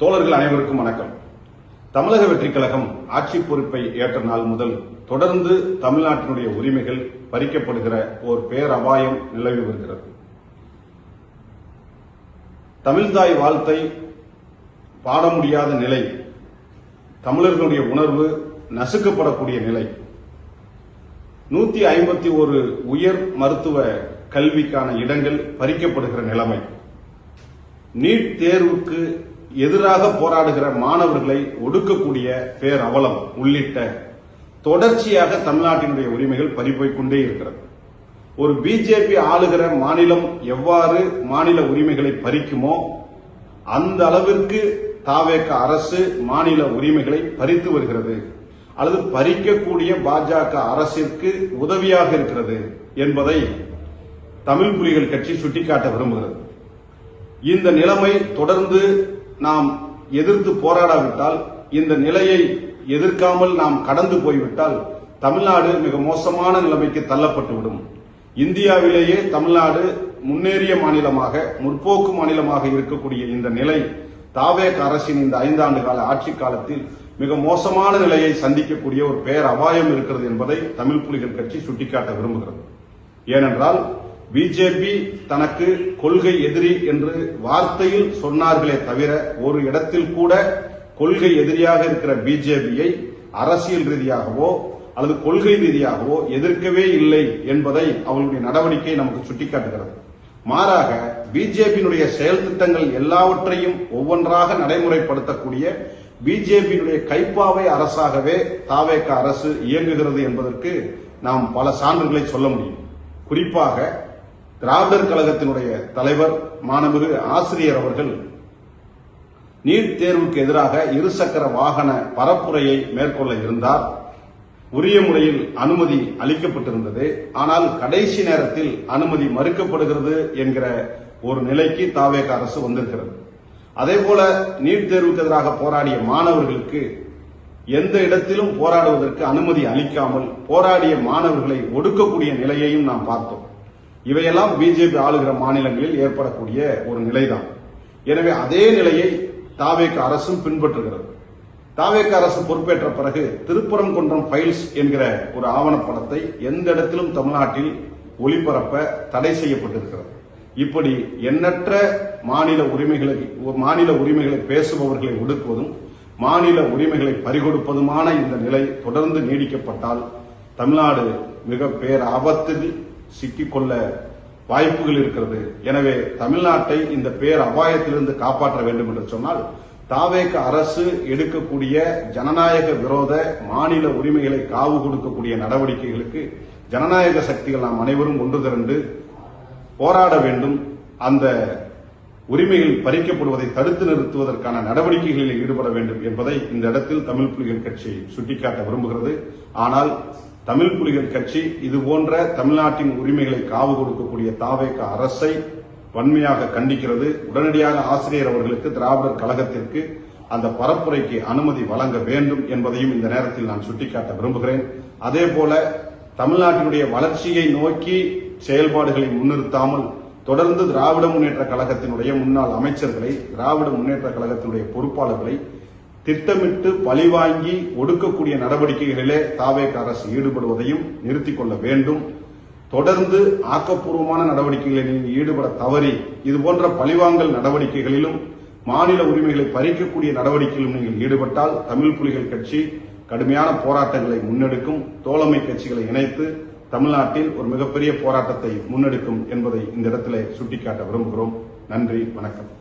தோழர்கள் அனைவருக்கும் வணக்கம். தமிழக வெற்றிக் கழகம் ஆட்சி பொறுப்பை ஏற்ற நாள் முதல் தொடர்ந்து தமிழ்நாட்டினுடைய உரிமைகள் பறிக்கப்படுகிற ஒரு பேரபாயம் நிலவி வருகிறது. தமிழ்தாய் வாழ்த்தை பாட முடியாத நிலை, தமிழர்களுடைய உணர்வு நசுக்கப்படக்கூடிய நிலை, 151 உயர் மருத்துவ கல்விக்கான இடங்கள் பறிக்கப்படுகிற நிலைமை, நீட் தேர்வுக்கு எதிராக போராடுகிற மாணவர்களை ஒடுக்கக்கூடிய பேரவலம் உள்ளிட்ட தொடர்ச்சியாக தமிழ்நாட்டினுடைய உரிமைகள் பறிபோய்க் கொண்டே இருக்கிறது. ஒரு பிஜேபி ஆளுகிற மாநிலம் எவ்வாறு மாநில உரிமைகளை பறிக்குமோ அந்த அளவிற்கு தாவேக அரசு மாநில உரிமைகளை பறித்து வருகிறது, அல்லது பறிக்கக்கூடிய பாஜக அரசிற்கு உதவியாக இருக்கிறது என்பதை தமிழ் புலிகள் கட்சி சுட்டிக்காட்ட விரும்புகிறது. இந்த நிலைமை தொடர்ந்து நாம் எதிர்த்து போராடாவிட்டால், இந்த நிலையை எதிர்க்காமல் நாம் கடந்து போய்விட்டால் தமிழ்நாடு மிக மோசமான நிலைமைக்கு தள்ளப்பட்டுவிடும். இந்தியாவிலேயே தமிழ்நாடு முன்னேறிய மாநிலமாக, முற்போக்கு மாநிலமாக இருக்கக்கூடிய இந்த நிலை தாவேக அரசின் இந்த 5 ஆண்டு கால ஆட்சி காலத்தில் மிக மோசமான நிலையை சந்திக்கக்கூடிய ஒரு பேர் அபாயம் இருக்கிறது என்பதை தமிழ் புலிகள் கட்சி சுட்டிக்காட்ட விரும்புகிறது. ஏனென்றால் பிஜேபி தனக்கு கொள்கை எதிரி என்று வார்த்தையில் சொன்னார்களே தவிர ஒரு இடத்தில் கூட கொள்கை எதிரியாக இருக்கிற பிஜேபியை அரசியல் ரீதியாகவோ அல்லது கொள்கை ரீதியாகவோ எதிர்க்கவே இல்லை என்பதை அவர்களுடைய நடவடிக்கை நமக்கு சுட்டிக்காட்டுகிறது. மாறாக பிஜேபியினுடைய செயல் திட்டங்கள் எல்லாவற்றையும் ஒவ்வொன்றாக நடைமுறைப்படுத்தக்கூடிய பிஜேபியினுடைய கைப்பாவை அரசாகவே தாவேக அரசு இயங்குகிறது என்பதற்கு நாம் பல சான்றுகளை சொல்ல முடியும். குறிப்பாக திராவிடர் கழகத்தினுடைய தலைவர் மாண்புமிகு ஆசிரியர் அவர்கள் நீட் தேர்வுக்கு எதிராக இருசக்கர வாகன பரப்புரையை மேற்கொள்ள இருந்தார். உரிய முறையில் அனுமதி அளிக்கப்பட்டிருந்தது. ஆனால் கடைசி நேரத்தில் அனுமதி மறுக்கப்படுகிறது என்கிற ஒரு நிலைக்கு தாவேக அரசு வந்திருக்கிறது. அதேபோல நீட் தேர்வுக்கு எதிராக போராடிய மாணவர்களுக்கு எந்த இடத்திலும் போராடுவதற்கு அனுமதி அளிக்காமல் போராடிய மாணவர்களை ஒடுக்கக்கூடிய நிலையையும் நாம் பார்த்தோம். இவையெல்லாம் பிஜேபி ஆளுகிற மாநிலங்களில் ஏற்படக்கூடிய ஒரு நிலைதான். எனவே அதே நிலையை தாவேக அரசும் பின்பற்றுகிறது. தாவேக அரசு பொறுப்பேற்ற பிறகு திருப்பரங்குன்றம் ஃபைல்ஸ் என்கிற ஒரு ஆவணப்படத்தை எந்த இடத்திலும் தமிழ்நாட்டில் ஒளிபரப்ப தடை செய்யப்பட்டிருக்கிறது. இப்படி எண்ணற்ற மாநில உரிமைகளை பேசுபவர்களை ஒடுக்குவதும் மாநில உரிமைகளை பறிகொடுப்பதுமான இந்த நிலை தொடர்ந்து நீடிக்கப்பட்டால் தமிழ்நாடு மிக பேர் ஆபத்தில் சிக்கிக்கொள்ள வாய்ப்புகள் இருக்கிறது. எனவே தமிழ்நாட்டை இந்த பேர் அபாயத்திலிருந்து காப்பாற்ற வேண்டும் என்று சொன்னால் தாவேக அரசு எடுக்கக்கூடிய ஜனநாயக விரோத மாநில உரிமைகளை காவு கொடுக்கக்கூடிய நடவடிக்கைகளுக்கு ஜனநாயக சக்திகள் நாம் அனைவரும் ஒன்று திரண்டு போராட வேண்டும். அந்த உரிமைகள் பறிக்கப்படுவதை தடுத்து நிறுத்துவதற்கான நடவடிக்கைகளில் ஈடுபட வேண்டும் என்பதை இந்த இடத்தில் தமிழ் புலிகள் கட்சி சுட்டிக்காட்ட விரும்புகிறது. ஆனால் தமிழ் புலிகள் கட்சி இதுபோன்ற தமிழ்நாட்டின் உரிமைகளை காவு கொடுக்கக்கூடிய தாவேக அரசை வன்மையாக கண்டிக்கிறது. உடனடியாக ஆசிரியர் அவர்களுக்கு திராவிடர் கழகத்திற்கு அந்த பரப்புரைக்கு அனுமதி வழங்க வேண்டும் என்பதையும் இந்த நேரத்தில் நான் சுட்டிக்காட்ட விரும்புகிறேன். அதேபோல தமிழ்நாட்டினுடைய வளர்ச்சியை நோக்கி செயல்பாடுகளை முன்னிறுத்தாமல் தொடர்ந்து திராவிட முன்னேற்ற கழகத்தினுடைய முன்னாள் அமைச்சர்களை, திராவிட முன்னேற்ற கழகத்தினுடைய பொறுப்பாளர்களை திட்டமிட்டு பழிவாங்கி ஒடுக்கக்கூடிய நடவடிக்கைகளிலே தாவேக அரசு ஈடுபடுவதையும் நிறுத்திக் கொள்ள வேண்டும். தொடர்ந்து ஆக்கப்பூர்வமான நடவடிக்கைகளில் ஈடுபட தவறி இதுபோன்ற பழிவாங்கல் நடவடிக்கைகளிலும் மாநில உரிமைகளை பறிக்கக்கூடிய நடவடிக்கையிலும் நீங்கள் ஈடுபட்டால் தமிழ் புலிகள் கட்சி கடுமையான போராட்டங்களை முன்னெடுக்கும். தோழமை கட்சிகளை இணைத்து தமிழ்நாட்டில் ஒரு மிகப்பெரிய போராட்டத்தை முன்னெடுக்கும் என்பதை இந்த இடத்திலே சுட்டிக்காட்ட விரும்புகிறோம். நன்றி, வணக்கம்.